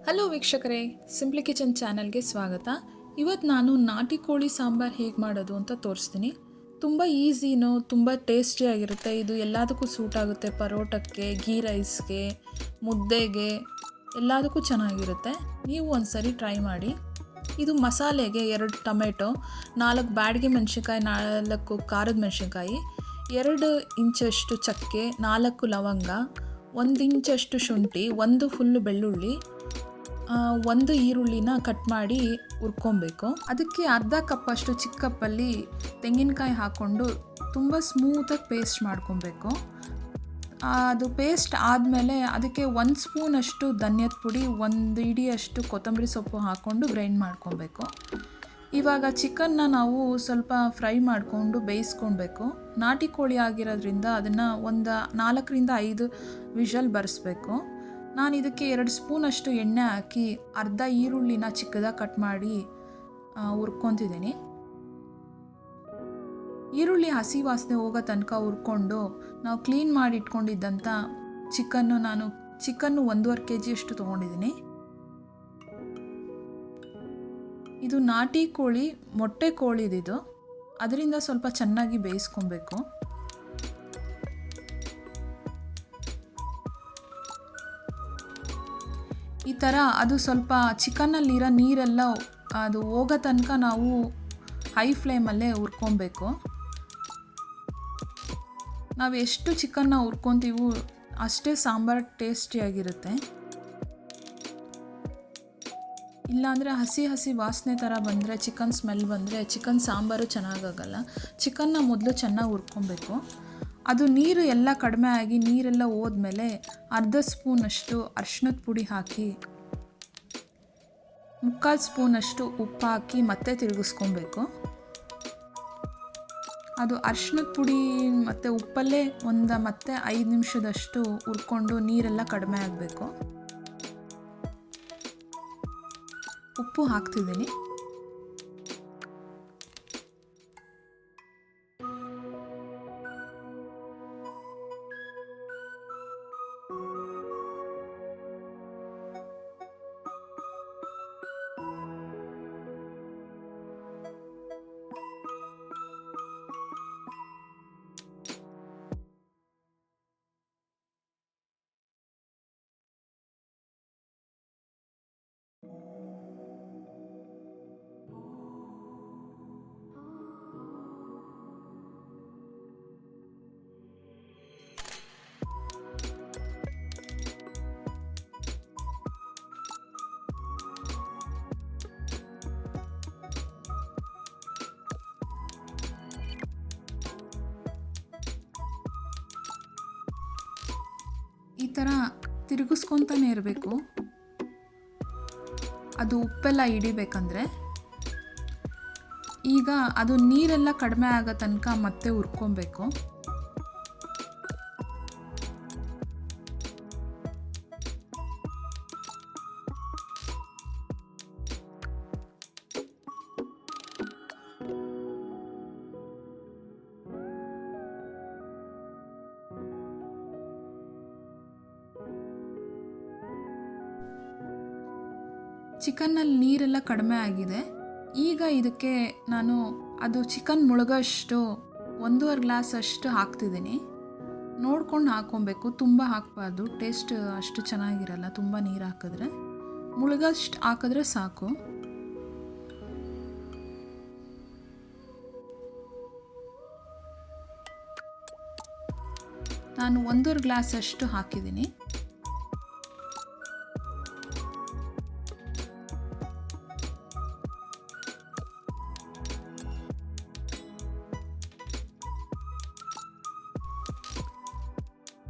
Hello ವೀಕ್ಷಕರೇ, simply kitchen ಚಾನಲ್ಗೆ ಸ್ವಾಗತ. ಇವತ್ತು ನಾನು ನಾಟಿ ಕೋಳಿ ಸಾಂಬಾರು ಹೇಗೆ ಮಾಡೋದು ಅಂತ ತೋರಿಸ್ತೀನಿ. ತುಂಬ ಈಸಿನೋ, ತುಂಬ ಟೇಸ್ಟಿಯಾಗಿರುತ್ತೆ. ಇದು ಎಲ್ಲದಕ್ಕೂ ಸೂಟ್ ಆಗುತ್ತೆ. ಪರೋಟಕ್ಕೆ, ಗೀ ರೈಸ್ಗೆ, ಮುದ್ದೆಗೆ ಎಲ್ಲದಕ್ಕೂ ಚೆನ್ನಾಗಿರುತ್ತೆ. ನೀವು ಒಂದ್ಸರಿ ಟ್ರೈ ಮಾಡಿ. ಇದು ಮಸಾಲೆಗೆ 2 ಟೊಮೆಟೊ, 4 ಬ್ಯಾಡಗಿ ಮೆಣಸಿನ್ಕಾಯಿ, 4 ಖಾರದ ಮೆಣಸಿನ್ಕಾಯಿ, 2 ಇಂಚಷ್ಟು ಚಕ್ಕೆ, 4 ಲವಂಗ, 1 ಇಂಚಷ್ಟು ಶುಂಠಿ, 1 ಫುಲ್ಲು ಬೆಳ್ಳುಳ್ಳಿ, 1 ಈರುಳ್ಳಿನ ಕಟ್ ಮಾಡಿ ಹುರ್ಕೊಬೇಕು. ಅದಕ್ಕೆ ಅರ್ಧ ಕಪ್ಪಷ್ಟು ಚಿಕ್ಕ ಕಪ್ಪಲ್ಲಿ ತೆಂಗಿನಕಾಯಿ ಹಾಕ್ಕೊಂಡು ತುಂಬ ಸ್ಮೂತಾಗಿ ಪೇಸ್ಟ್ ಮಾಡ್ಕೊಬೇಕು. ಅದು ಪೇಸ್ಟ್ ಆದಮೇಲೆ ಅದಕ್ಕೆ 1 ಸ್ಪೂನಷ್ಟು ಧನಿಯದ ಪುಡಿ, 1 ಹಿಡಿಯಷ್ಟು ಕೊತ್ತಂಬರಿ ಸೊಪ್ಪು ಹಾಕ್ಕೊಂಡು ಗ್ರೈಂಡ್ ಮಾಡ್ಕೊಬೇಕು. ಇವಾಗ ಚಿಕನ್ನ ನಾವು ಸ್ವಲ್ಪ ಫ್ರೈ ಮಾಡಿಕೊಂಡು ಬೇಯಿಸ್ಕೊಳ್ಬೇಕು. ನಾಟಿ ಕೋಳಿ ಆಗಿರೋದ್ರಿಂದ ಅದನ್ನು ಒಂದು 4ರಿಂದ 5 ವಿಷಲ್ ಬರೆಸ್ಬೇಕು. ನಾನು ಇದಕ್ಕೆ 2 ಸ್ಪೂನಷ್ಟು ಎಣ್ಣೆ ಹಾಕಿ ಅರ್ಧ ಈರುಳ್ಳಿನ ಚಿಕ್ಕದಾಗಿ ಕಟ್ ಮಾಡಿ ಹುರ್ಕೊತಿದ್ದೀನಿ. ಈರುಳ್ಳಿ ಹಸಿ ವಾಸನೆ ಹೋಗೋ ತನಕ ಹುರ್ಕೊಂಡು ನಾವು ಕ್ಲೀನ್ ಮಾಡಿ ಇಟ್ಕೊಂಡಿದ್ದಂಥ ಚಿಕನ್ನು 1.5 kg ಅಷ್ಟು ತೊಗೊಂಡಿದ್ದೀನಿ. ಇದು ನಾಟಿ ಕೋಳಿ, ಮೊಟ್ಟೆ ಕೋಳಿದಿದು, ಅದರಿಂದ ಸ್ವಲ್ಪ ಚೆನ್ನಾಗಿ ಬೇಯಿಸ್ಕೊಬೇಕು. ಈ ಥರ ಅದು ಸ್ವಲ್ಪ ಚಿಕನ್ನಲ್ಲಿರೋ ನೀರೆಲ್ಲ ಅದು ಹೋಗೋ ತನಕ ನಾವು ಹೈ ಫ್ಲೇಮಲ್ಲೇ ಹುರ್ಕೊಬೇಕು. ನಾವು ಎಷ್ಟು ಚಿಕನ್ನ ಹುರ್ಕೊತೀವೋ ಅಷ್ಟೇ ಸಾಂಬಾರು ಟೇಸ್ಟಿಯಾಗಿರುತ್ತೆ. ಇಲ್ಲಾಂದರೆ ಹಸಿ ವಾಸನೆ ಥರ ಬಂದರೆ, ಚಿಕನ್ ಸ್ಮೆಲ್ ಬಂದರೆ ಚಿಕನ್ ಸಾಂಬಾರು ಚೆನ್ನಾಗಾಗಲ್ಲ. ಚಿಕನ್ನ ಮೊದಲು ಚೆನ್ನಾಗಿ ಹುರ್ಕೊಬೇಕು. ಅದು ನೀರು ಎಲ್ಲ ಕಡಿಮೆ ಆಗಿ ನೀರೆಲ್ಲ ಹೋದ್ಮೇಲೆ ಅರ್ಧ ಸ್ಪೂನಷ್ಟು ಅರಿಶಿಣದ ಪುಡಿ ಹಾಕಿ, 3/4 ಸ್ಪೂನಷ್ಟು ಉಪ್ಪು ಹಾಕಿ ಮತ್ತೆ ತಿರುಗಿಸ್ಕೊಬೇಕು. ಅದು ಅರಿಶಿಣದ ಪುಡಿ ಮತ್ತು ಉಪ್ಪಲ್ಲೇ ಮತ್ತೆ 5 ನಿಮಿಷದಷ್ಟು ಹುರ್ಕೊಂಡು ನೀರೆಲ್ಲ ಕಡಿಮೆ ಆಗಬೇಕು. ಉಪ್ಪು ಹಾಕ್ತಿದ್ದೀನಿ. ಈ ಥರ ತಿರುಗಿಸ್ಕೊತಾನೆ ಇರಬೇಕು. ಅದು ಉಪ್ಪೆಲ್ಲ ಹಿಡಿಬೇಕಂದ್ರೆ. ಈಗ ಅದು ನೀರೆಲ್ಲ ಕಡಿಮೆ ಆಗೋ ತನಕ ಮತ್ತೆ ಹುರ್ಕೊಬೇಕು. ಚಿಕನ್ನಲ್ಲಿ ನೀರೆಲ್ಲ ಕಡಿಮೆ ಆಗಿದೆ. ಈಗ ಇದಕ್ಕೆ ನಾನು ಅದು ಚಿಕನ್ ಮುಳುಗೋಷ್ಟು 1.5 ಗ್ಲಾಸ್ ಅಷ್ಟು ಹಾಕ್ತಿದ್ದೀನಿ. ನೋಡ್ಕೊಂಡು ಹಾಕ್ಕೊಬೇಕು, ತುಂಬ ಹಾಕಬಾರ್ದು, ಟೇಸ್ಟ್ ಅಷ್ಟು ಚೆನ್ನಾಗಿರಲ್ಲ ತುಂಬ ನೀರು ಹಾಕಿದ್ರೆ. ಮುಳುಗೋಷ್ಟು ಹಾಕಿದ್ರೆ ಸಾಕು. ನಾನು 1.5 ಗ್ಲಾಸ್ ಅಷ್ಟು ಹಾಕಿದ್ದೀನಿ.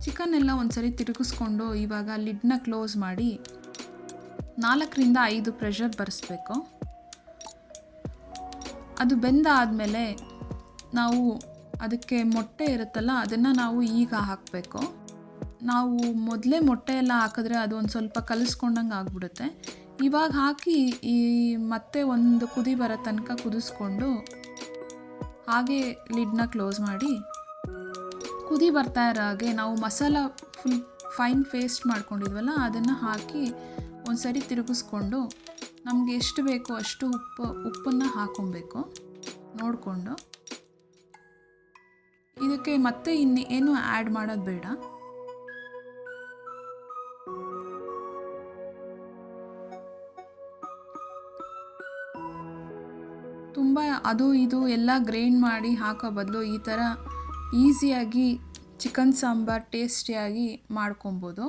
ಚಿಕನ್ ಎಲ್ಲ ಒಂದ್ಸರಿ ತಿರುಗಿಸ್ಕೊಂಡು ಇವಾಗ ಲಿಡ್ನ ಕ್ಲೋಸ್ ಮಾಡಿ 4ರಿಂದ 5 ಪ್ರೆಷರ್ ಬರೆಸ್ಬೇಕು. ಅದು ಬೆಂದಾದಮೇಲೆ ನಾವು ಅದಕ್ಕೆ ಮೊಟ್ಟೆ ಇರುತ್ತಲ್ಲ, ಅದನ್ನು ನಾವು ಈಗ ಹಾಕಬೇಕು. ನಾವು ಮೊದಲೇ ಮೊಟ್ಟೆ ಎಲ್ಲ ಹಾಕಿದ್ರೆ ಅದು ಒಂದು ಸ್ವಲ್ಪ ಕಲಿಸ್ಕೊಂಡಂಗೆ ಆಗಿಬಿಡುತ್ತೆ. ಇವಾಗ ಹಾಕಿ ಮತ್ತೆ ಒಂದು ಕುದಿ ಬರೋ ತನಕ ಕುದಿಸ್ಕೊಂಡು ಹಾಗೆ ಲಿಡ್ನ ಕ್ಲೋಸ್ ಮಾಡಿ, ಕುದಿ ಬರ್ತಾ ಇರೋ ಹಾಗೆ ನಾವು ಮಸಾಲ ಫುಲ್ ಫೈನ್ ಪೇಸ್ಟ್ ಮಾಡ್ಕೊಂಡಿದ್ವಲ್ಲ ಅದನ್ನು ಹಾಕಿ ಒಂದು ಸರಿ ತಿರುಗಿಸ್ಕೊಂಡು ನಮಗೆ ಎಷ್ಟು ಬೇಕೋ ಅಷ್ಟು ಉಪ್ಪನ್ನು ಹಾಕೊಬೇಕು ನೋಡಿಕೊಂಡು. ಇದಕ್ಕೆ ಮತ್ತೆ ಏನು ಆ್ಯಡ್ ಮಾಡೋದು ಬೇಡ. ತುಂಬ ಅದು ಇದು ಎಲ್ಲ ಗ್ರೈಂಡ್ ಮಾಡಿ ಹಾಕೋ ಬದಲು ಈ ಥರ ಈಸಿಯಾಗಿ ಚಿಕನ್ ಸಾಂಬಾರ್ ಟೇಸ್ಟಿಯಾಗಿ ಮಾಡ್ಕೊಬೋದು.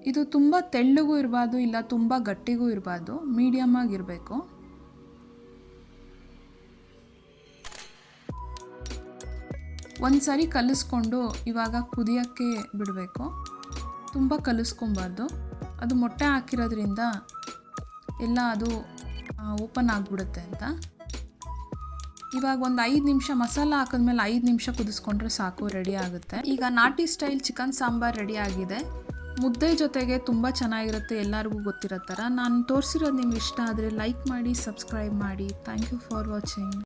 ಇದು ತುಂಬ ತೆಳ್ಳಗೂ ಇರಬಾರ್ದು, ಇಲ್ಲ ತುಂಬ ಗಟ್ಟಿಗೂ ಇರಬಾರ್ದು, ಮೀಡಿಯಮ್ ಆಗಿರಬೇಕು. ಒಂದು ಸಾರಿ ಕಲಿಸ್ಕೊಂಡು ಇವಾಗ ಕುದಿಯೋಕ್ಕೆ ಬಿಡಬೇಕು. ತುಂಬ ಕಲಿಸ್ಕೊಬಾರ್ದು, ಅದು ಮೊಟ್ಟೆ ಹಾಕಿರೋದ್ರಿಂದ ಎಲ್ಲ ಅದು ಓಪನ್ ಆಗಿಬಿಡುತ್ತೆ ಅಂತ. ಇವಾಗ ಒಂದು 5 ನಿಮಿಷ ಮಸಾಲ ಹಾಕಿದ್ಮೇಲೆ 5 ನಿಮಿಷ ಕುದಿಸ್ಕೊಂಡ್ರೆ ಸಾಕು, ರೆಡಿ ಆಗುತ್ತೆ. ಈಗ ನಾಟಿ ಸ್ಟೈಲ್ ಚಿಕನ್ ಸಾಂಬಾರ್ ರೆಡಿ ಆಗಿದೆ. ಮುದ್ದೆ ಜೊತೆಗೆ ತುಂಬ ಚೆನ್ನಾಗಿರುತ್ತೆ, ಎಲ್ಲರಿಗೂ ಗೊತ್ತಿರೋ ಥರ. ನಾನು ತೋರಿಸಿರೋದು ನಿಮ್ಗೆ ಇಷ್ಟ ಆದರೆ ಲೈಕ್ ಮಾಡಿ, ಸಬ್ಸ್ಕ್ರೈಬ್ ಮಾಡಿ. Thank you for watching.